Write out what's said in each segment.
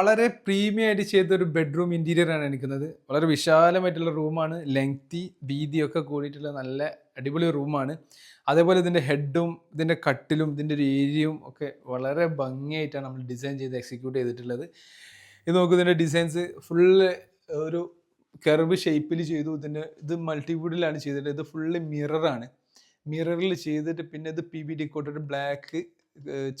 വളരെ പ്രീമിയം ആയിട്ട് ചെയ്തൊരു ബെഡ്റൂം ഇന്റീരിയർ ആണ് എടുക്കുന്നത്. വളരെ വിശാലമായിട്ടുള്ള റൂമാണ്. ലെങ്തി വീതിയൊക്കെ കൂടിയിട്ടുള്ള നല്ല അടിപൊളി റൂമാണ്. അതേപോലെ ഇതിൻ്റെ ഹെഡും ഇതിൻ്റെ കട്ടിലും ഇതിൻ്റെ ഒരു ഏരിയയും ഒക്കെ വളരെ ഭംഗിയായിട്ടാണ് നമ്മൾ ഡിസൈൻ ചെയ്ത് എക്സിക്യൂട്ട് ചെയ്തിട്ടുള്ളത്. ഇത് നോക്കൂ, ഇതിൻ്റെ ഡിസൈൻസ് ഫുള്ള് ഒരു കർവ് ഷേപ്പിൽ ചെയ്തു. ഇത് മൾട്ടിവുഡിലാണ് ചെയ്തിട്ടുള്ളത്. ഇത് ഫുള്ള് മിററാണ്. മിററിൽ ചെയ്തിട്ട് പിന്നെ ഇത് PVD കോട്ടഡ് ബ്ലാക്ക്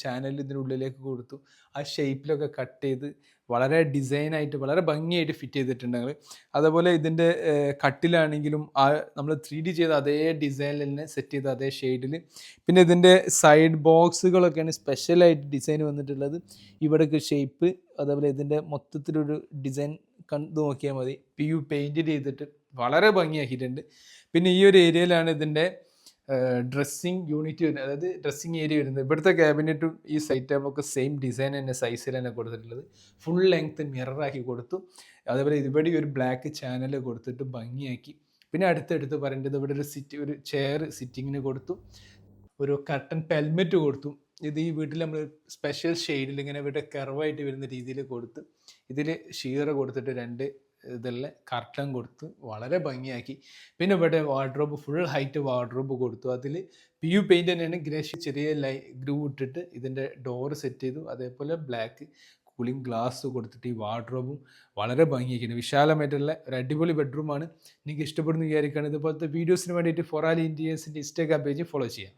ചാനൽ ഇതിനുള്ളിലേക്ക് കൊടുത്തു. ആ ഷേപ്പിലൊക്കെ കട്ട് ചെയ്ത് വളരെ ഡിസൈനായിട്ട് വളരെ ഭംഗിയായിട്ട് ഫിറ്റ് ചെയ്തിട്ടുണ്ട്. അതേപോലെ ഇതിൻ്റെ കട്ടിലാണെങ്കിലും ആ നമ്മൾ 3D ചെയ്ത അതേ ഡിസൈനിൽ തന്നെ സെറ്റ് ചെയ്ത അതേ ഷെയ്ഡിൽ. പിന്നെ ഇതിൻ്റെ സൈഡ് ബോക്സുകളൊക്കെയാണ് സ്പെഷ്യലായിട്ട് ഡിസൈൻ വന്നിട്ടുള്ളത്. ഇവിടേക്ക് ഷേപ്പ്, അതേപോലെ ഇതിൻ്റെ മൊത്തത്തിലൊരു ഡിസൈൻ കണ്ടു നോക്കിയാൽ മതി. PU പെയിൻറ്റ് ചെയ്തിട്ട് വളരെ ഭംഗിയാക്കിയിട്ടുണ്ട്. പിന്നെ ഈ ഒരു ഏരിയയിലാണ് ഇതിൻ്റെ ഡ്രസ്സിങ് യൂണിറ്റ് വരുന്നത്, അതായത് ഡ്രസ്സിങ് ഏരിയ വരുന്നത്. ഇവിടുത്തെ ക്യാബിനറ്റും ഈ സൈഡ് ടേബിളൊക്കെ സെയിം ഡിസൈൻ തന്നെ, സൈസിൽ തന്നെ കൊടുത്തിട്ടുള്ളത്. ഫുൾ ലെങ്ത് മിററാക്കി കൊടുത്തു. അതേപോലെ ഇവിടെ ഒരു ബ്ലാക്ക് ചാനൽ കൊടുത്തിട്ട് ഭംഗിയാക്കി. പിന്നെ അടുത്തടുത്ത് പറയേണ്ടത് ഇവിടെ ഒരു ചെയർ സിറ്റിങ്ങിന് കൊടുത്തു. ഒരു കർട്ടൻ പെൽമെറ്റ് കൊടുത്തു. ഇത് ഈ വീട്ടിൽ നമ്മൾ സ്പെഷ്യൽ ഷെയ്ഡിൽ ഇങ്ങനെ ഇവിടെ കർവായിട്ട് വരുന്ന രീതിയിൽ കൊടുത്ത് ഇതിൽ ഷീറ കൊടുത്തിട്ട് 2 ഇതെല്ലാം കർട്ടൻ കൊടുത്ത് വളരെ ഭംഗിയാക്കി. പിന്നെ ഇവിടെ വാർഡ്രോബ്, ഫുൾ ഹൈറ്റ് വാർഡ്രോബ് കൊടുത്തു. അതിൽ PU പെയിൻറ്റ് തന്നെയാണ്. ഗ്രേഷ് ചെറിയ ഗ്രൂ ഇട്ടിട്ട് ഇതിൻ്റെ ഡോറ് സെറ്റ് ചെയ്തു. അതേപോലെ ബ്ലാക്ക് കൂളിംഗ് ഗ്ലാസ് കൊടുത്തിട്ട് ഈ വാർഡ്രോബും വളരെ ഭംഗിയാക്കിയാണ്. വിശാലമായിട്ടുള്ള ഒരു അടിപൊളി ബെഡ്റൂമാണ്. നിങ്ങൾക്ക് ഇഷ്ടപ്പെടുന്ന വിചാരിക്കുകയാണ്. ഇതുപോലത്തെ വീഡിയോസിന് വേണ്ടിയിട്ട് ഫോറാലി ഇന്റീരിയേഴ്സിൻ്റെ ഇൻസ്റ്റാഗ്രാം പേജ് ഫോളോ ചെയ്യാം.